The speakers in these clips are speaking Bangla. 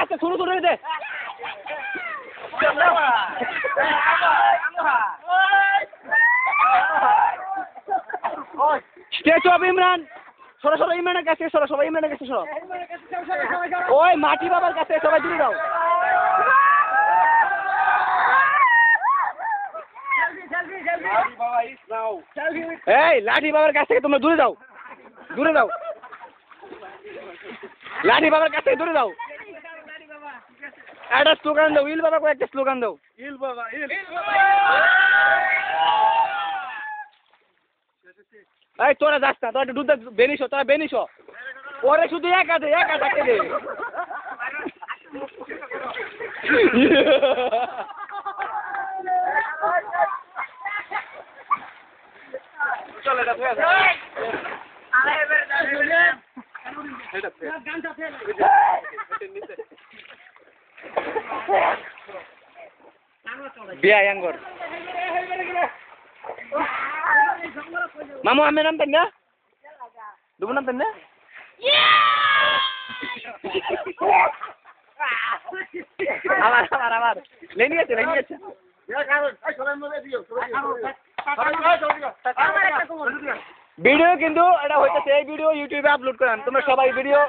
আচ্ছা শুরু শুরু দে স্ট্যাচু অফ ইমরান সরো সরো ইমরানের কাছে সরো সবাই ইমরানের কাছে সরো ওই মাটি বাবার কাছে সবাই দূরে যাও এই লাঠি বাবার কাছ থেকে তোমরা দূরে যাও দূরে যাও লাঠি বাবার কাছ থেকে দূরে যাও একটা স্লোগান দাও ইল বাবা একটা স্লোগান দাও ইল বাবা ইল এই তোরা যাস না তোরা দুধ বেনিস তোরা বেনিস ওরে শুধু একা দে চল এটা বিয়া ইয়াঙ্গর মামু আমি নামতেন না দুবু নামতেন না আবার লেনি আছে ভিডিও কিন্তু এটা হইতেছে এই ভিডিও ইউটিউবে আপলোড করেন তোমরা সবাই ভিডিও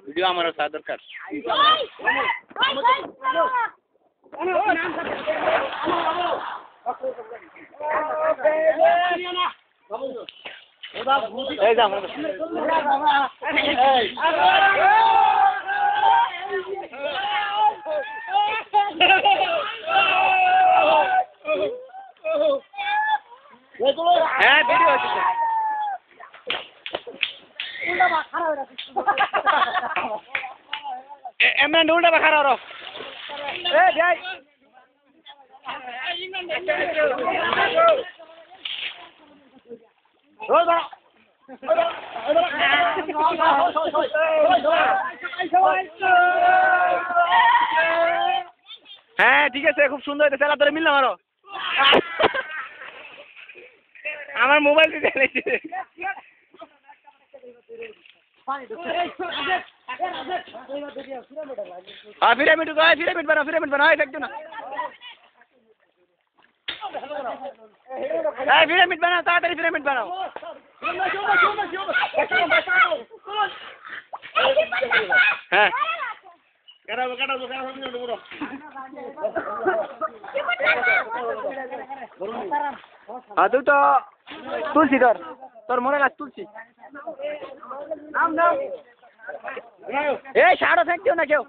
ভিডিও আমার সাথে দরকার এই যা হ্যাঁ ভিডিও আছে এমন উল্টা বা খারাপ এই যাই হ্যাঁ ঠিক আছে খুব সুন্দর হয়েছে চালা তোরে মিললাম আরো আমার মোবাইল দিয়ে চালাইছে পিরামিড বানাও দেখছো না পিরামিড বানাও তাড়াতাড়ি পিরামিড বানাও হ্যাঁ তুই তো তুলছি তোর মনে গাছ তুলছি এই সাড়ো থাকতেও না কেউ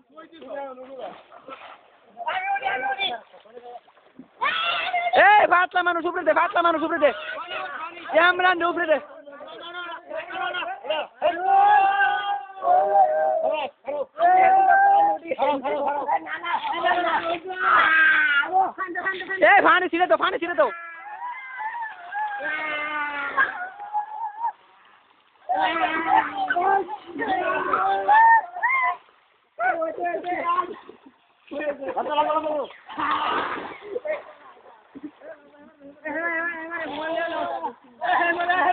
এই ভাতলা মানুষ উপরে দে ক্যামেরা উপরে দে এই ফানি ছিঁড়ে তো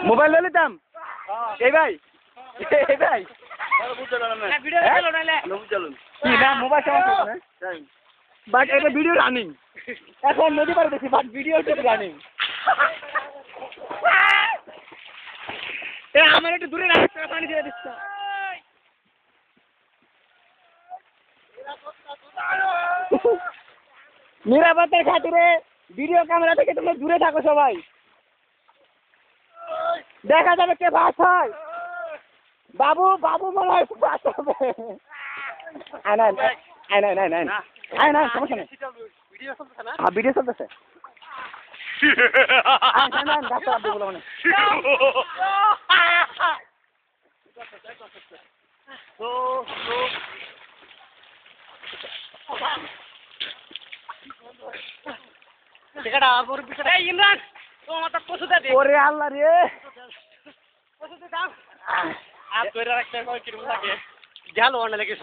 মোবাইল ले लेता এই ভাই বাট এটা ভিডিও রানিং এখন নদী পারে দেখি বাট ভিডিও রানিং আমার একটু দূরে রাখতে পানি দিয়ে দিচ্ছ নিরাপত্তার খাতিরে ভিডিও ক্যামেরা থেকে তোমরা দূরে থাকো সবাই দেখা যাবে কে বাস হয় বাবু মনে হয় বাস হবে না সমস্যা নেই ভিডিও চলতেছে ইমরান তোমার পশুতে ওরে আল্লাহ রে পশুতে দাও আর তোরা রাখতে কয় কিরম লাগে গেল অনেক লাগে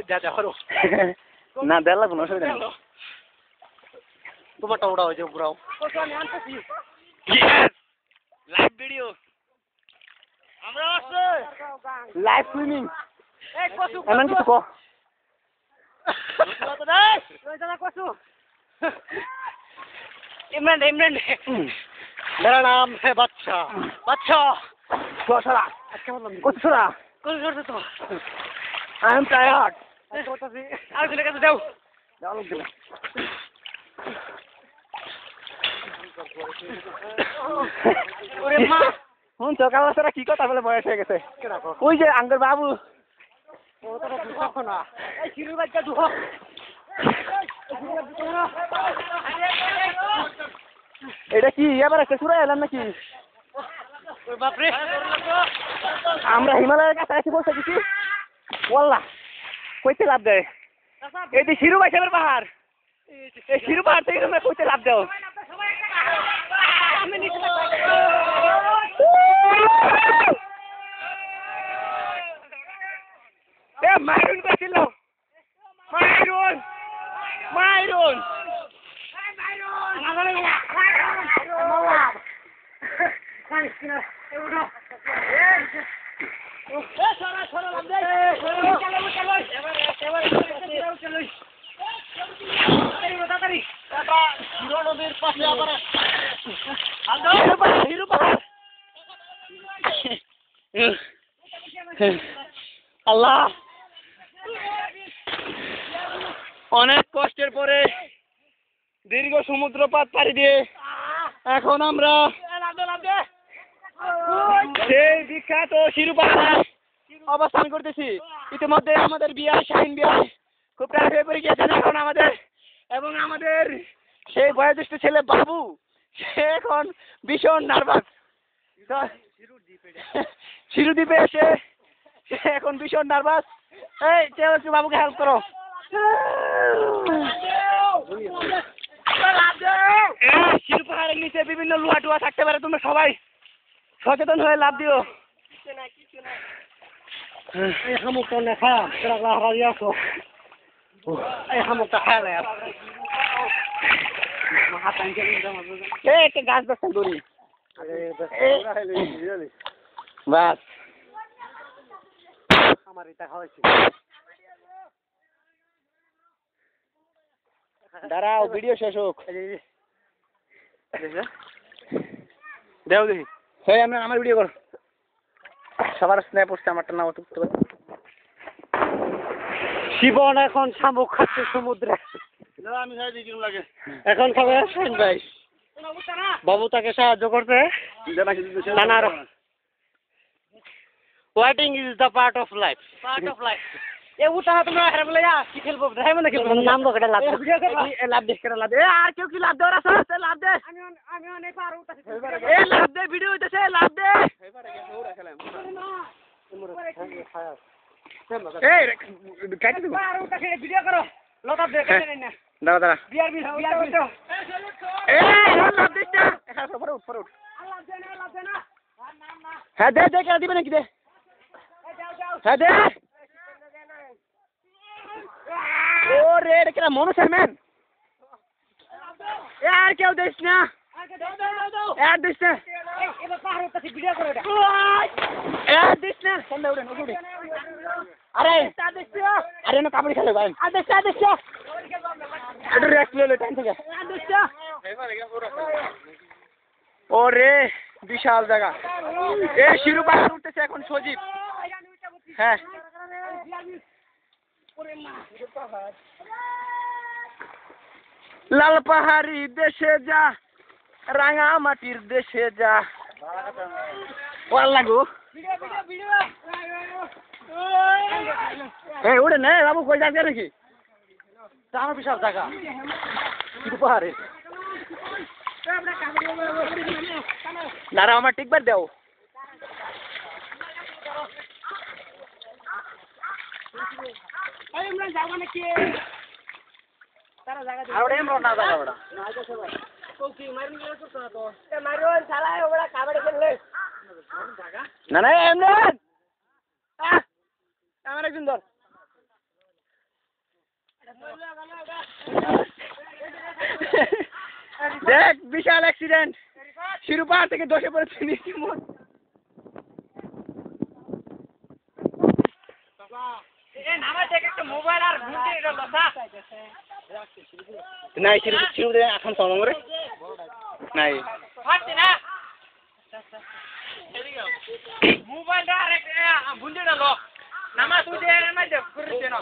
যা যা হরো না দেড় লাখ না অসুবিধা নেই তোমারটা ওড়াও যে পুরাও লাইভ ভিডিও আমরা আছে লাইভ স্ট্রিমিং এমন কিছু কো इमरान इमरान मेरा नाम है बादशाह बादशाह छोरा कुछ छोरा कुछ छोरा तो आई एम टायर्ड আর দিলে কাছে যাও যাও লোক দিলে ওরে মা হুন সকাল সারা কি কথা বলে বয়স হয়ে গেছে ওই যে আঙ্গর বাবু ও তো দেখো না এই শিরুর বাচ্চা দুহ এটা কি এবার একটা সুরা এলাম নাকি বাপরে আমরা হিমালয়ের কাছে আসি বলতে কিছু ওয়াল্লাহ কইতে লাভ দেয় এই যে শিরু ভাই সাহেবের পাহাড় এই শিরু পাহাড় থেকে তোমরা কইতে লাভ দাও মাইরুন কইছিল মাইরুন মাইরুন আল্লাহ অনেক কষ্টের পরে দীর্ঘ সমুদ্রপথ পাড়ি দিয়ে এখন আমরা সেই বিখ্যাত শিরু পাহাড়ে অবস্থান করতেছি ইতিমধ্যে আমাদের বিয়ে শাহিন বিয়ে খুব টায়ার্ড হয়ে পড়ে গিয়েছেন এখন আমাদের এবং আমাদের সেই বয়োজ্যেষ্ঠ ছেলে বাবু সে এখন ভীষণ নার্ভাস শিরু দ্বীপে এসে সে এখন ভীষণ নার্ভাস এই চেয়ে বাবুকে হেল্প করো শিরু পাহাড়ের নিচে বিভিন্ন লুহা টুয়া থাকতে পারে তোমরা সবাই সচেতন হয়ে লাভ দিও এই হামুকটা দেখা এই হামুকটা খায় একটা গাছ দেখছেন দড়ি বাস আমার এটা খাওয়াইছি দাঁড়াও ভিডিও শেষ হোক দেও দেখি হ্যাঁ আমি আমার ভিডিও কর সবার স্ন্যাপ হচ্ছে আমারটা নাও তো শিবন এখন শামুক খাচ্ছে সমুদ্রে আমি লাগে এখন খাবে শাহিন ভাই বাবু তাকে সাহায্য করতে নানার waiting is the part of life এ উঠা তোমরা হেরে বলে কি খেলবো ড্রাইভার না খেলবো নাম বকটা লাভ লাভ দেখ করে লাভ আর কেউ কি লাভ দেওয়ার আছে লাভ দে আমি অনেক পার উঠাছি এ লাভ দে ভিডিও হইতেছে লাভ দে এই কাটি দাও পার উঠাছে ভিডিও করো লতা দে কেন না দাও দাও বিআর বি এ লাভ দে এখানে পরে উঠ লাভ দে না হ্যাঁ দে দে কে দিবেন নাকি দে হ্যাঁ দে ওরে এটা কেন মনে হয় ম্যান আর কেউ দিস না আর দিস না এবার পাহাড় উঠতে ভিডিও করে এটা আর দিস না সামনে উড়ে উড়ে আরে আরে না কাবাডি খেলে ভাই আর দিস এটা রেস্ট লে টাইম থেকে আর দিস ওরে বিশাল জায়গা এই শিরু পাহাড় উঠতেছে এখন সজীব হ্যাঁ লাল পাহাড়ি দেশে যা রাঙা মাটির দেশে যা ভাল লাগো এই উড়ে নে বাবু কই যাচ্ছে নাকি আমার বিশাল জায়গা পাহাড়ে দাঁড়া আমার টিকবার দেও ইমরান যাও মানে কি তারা জায়গা আর ওটা ইমরান না জায়গা ওটা না আইতো সবাই কোকি মারুন গেল তো তো মারুন শালা ওরা কাবাডি খেললে না না ইমরান আরেকজন ধর দেখ বিশাল অ্যাক্সিডেন্ট শিরুপাড় থেকে দশে পড়েছে নিচে মোট নাই শিরু এখন সমরে নাই মোবাইলটা বুন্দিটা লো নামা তুই দে না দে করতে না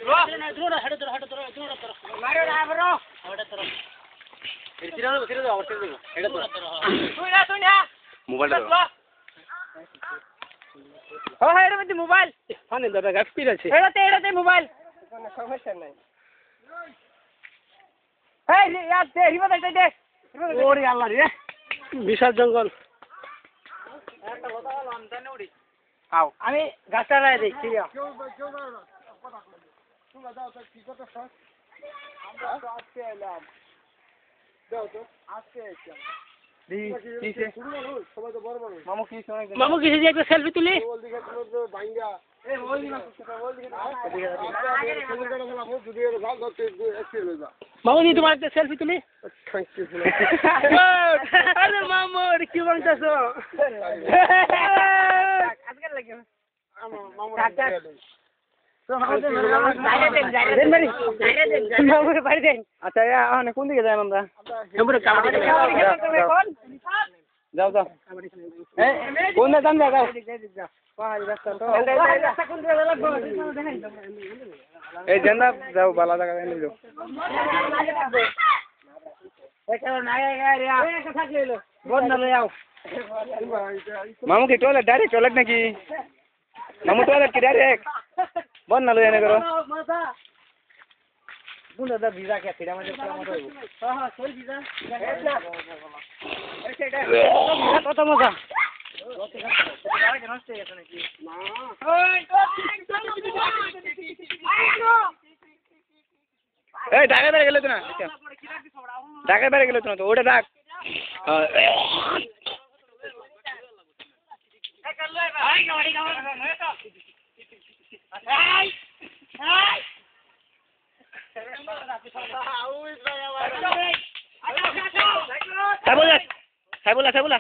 লো দূর হেড দূর মারো না ব্রো ওটা তোর তিরা আবার তিরা দেব এটা তোর তুই না মোবাইল দাও ও হেড মধ্যে মোবাইল ফানে দাদা গাফপির আছে এটাতে মোবাইল কোনো সমস্যা নাই এই ইয়ার দে হিমত দে ওরে আল্লাহ রে বিশাল জঙ্গল একটা কথা বল আমদানি উড়ি আও আমি গাছটা রায় দেখছি তোমরা যাও তো কি করতেছ আমরা তো আজকে এলাম দাও তো আজকে এসেছি সবাই তো বড় বড় মামু কি যে একটা সেলফি তুলি বল দিকে তোর ভাঙ্গা এই বল দিকে বল দিকে মামু নি তোমার একটা সেলফি তুলি আরে মামু কি বাংটাছো আজকে লাগে মামু আচ্ছা কোন দিকে যাই আমরা যাও যাও কোন দাম যাও এই জেন্দা যাও বালা জায়গা যাও মামু কি টয়লেট ডাইরেক্ট টয়লেট নাকি মামু টয়লেট কি ডাইরেক্ট বল না লইয়া করো বুন দাদা ভিজা কে ফিরা মানে মত হইব হ্যাঁ সই ভিজা কত মজা এই ঢাকা বেড়ে গেলে তো না ঢাকা বেড়ে গেলে তো না তো ওটা ডাক সাইবুলা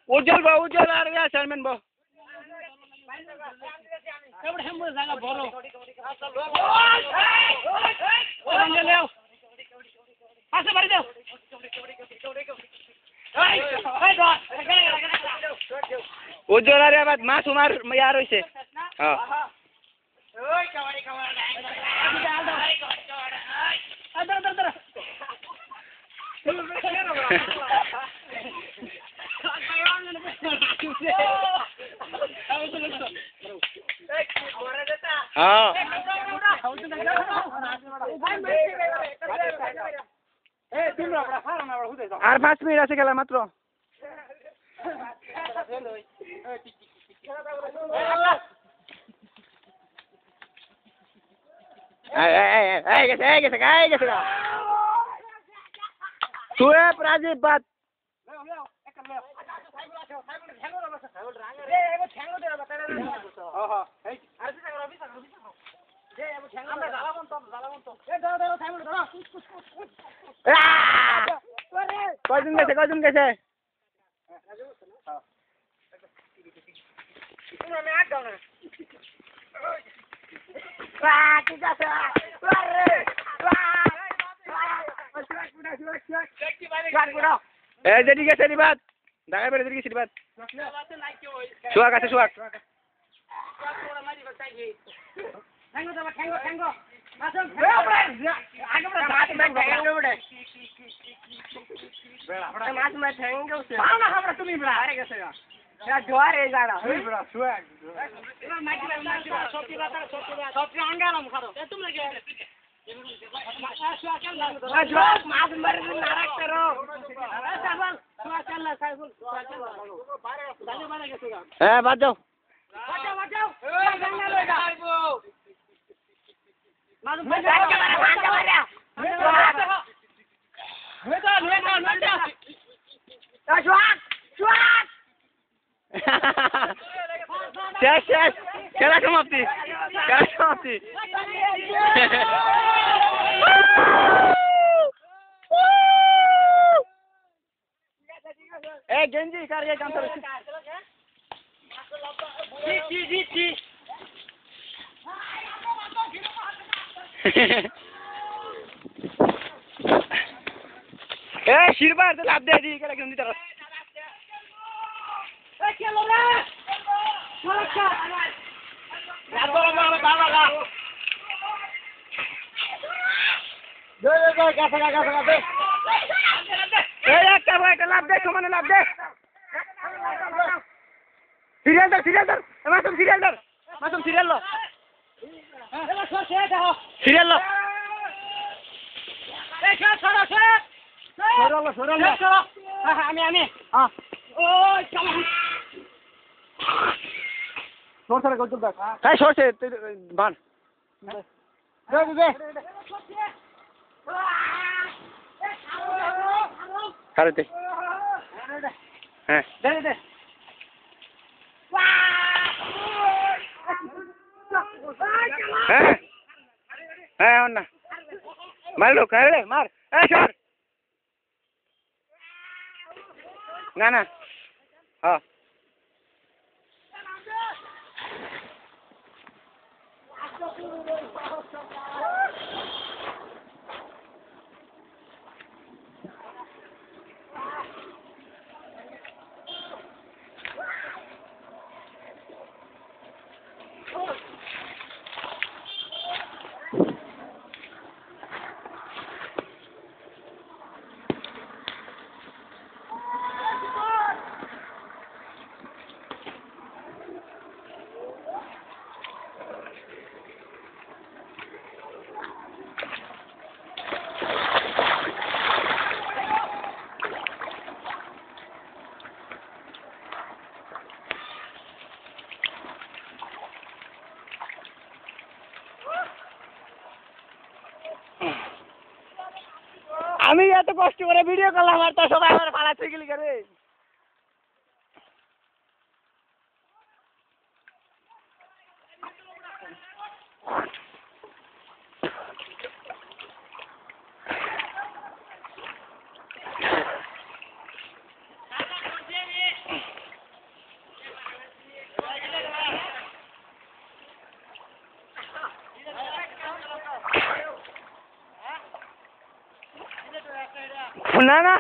উজ্জ্বল বা উজ্জ্বল আর চেয়ারম্যান বা উজ্জ্বল আরে আবার মাছ উমার ইয়ার হইছে হ্যাঁ আর 5 মিনিট আছে খেলা মাত্র তুই প্রাজীব বাদ কয়জন গেছে যেটি গেছে বাদ ঢাকা বেড়ে গেছি বাদ সোয়াক আছে সোয়াক হ্যাঁ বাদ যাও শেষ শেষ খেলা সমাপ্তি খেলা সমাপ্তি এ গেঞ্জি কার গে কাম করে জি এ শিরবার তো লাভ দে দি কেলা গেঞ্জি তার এ খেলো রে চলকা লাভ বড় বড় বাবা দে গাছা দে এই একটা লাভ দে সমানে লাভ দে সিরিয়াল ধর মাসুম সিরিয়াল লো সিরিয়াল লো এই সরো আমি হ্যাঁ ওই চল সরো গজল দাও কাই সরছে বান দে কারতে হ্যাঁ দে হ্যাঁ না মার লো কারে মার এই সর না হ্যাঁ আমি এত কষ্ট করে ভিডিও করলাম আর তো সবাই আমার পালাতে গেলি করে না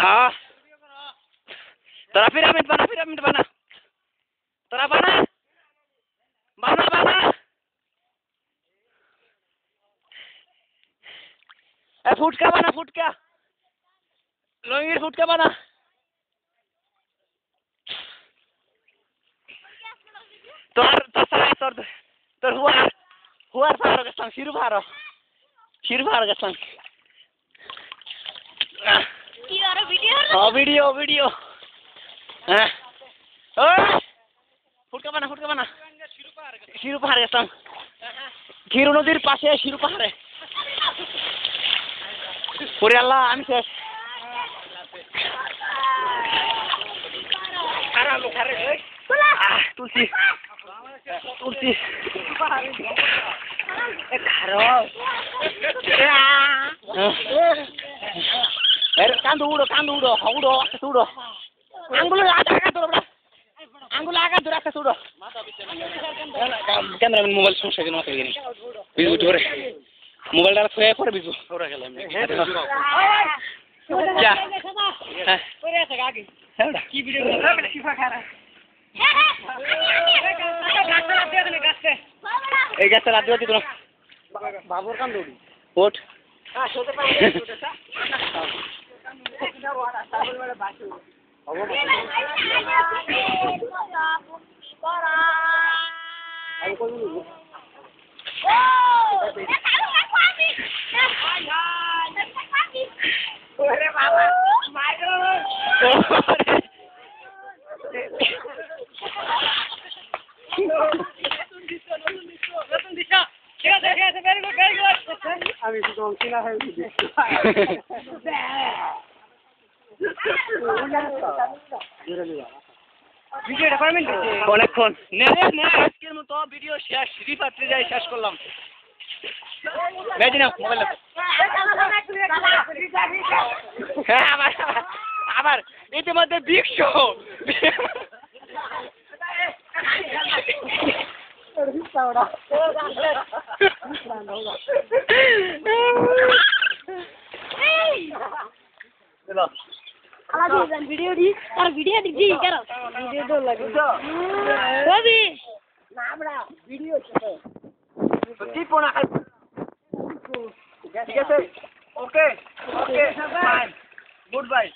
हाँ तोरा पिरामिड बना तोरा बना ए फुटका लोंगी फुटका बना तोर हुआ फारो के संग शिरू फारो के संग वीडियो हाँ फुटका बना शिरू पहाड़ के संग खीरू नदीर पाशे शिरू पहाड़े पूरे अल्लाह आमी शेष तुलसी कांदो उड़ो अंगुलो আঙ্গুল আগা ধরে একটা ছোট ক্যামেরাম্যান মোবাইল সমস্যা কেন মাথা গেনি বিজু ধরে মোবাইলটা থয়ে পরে বিজু ওরা গেলাম क्या কি ভিডিও শিফা খারা এই গাছটা রাত দিয়ে দিত বাবুর কান দৌড়ি ওঠ আমি তো কিনা হয় অনেকক্ষণ আজকের মতো ভিডিও শেষ রিফাত্রে যাই শেষ করলাম মোবাইল হ্যাঁ আবার ইতিমধ্যে বিগ শো ভিডিও দি আর ভিডিও দিছি কেন ভিডিও তো লাগে কবি না আমরা ভিডিও ছেড়ে কি পোনা ঠিক আছে ওকে ওকে বাই গুড বাই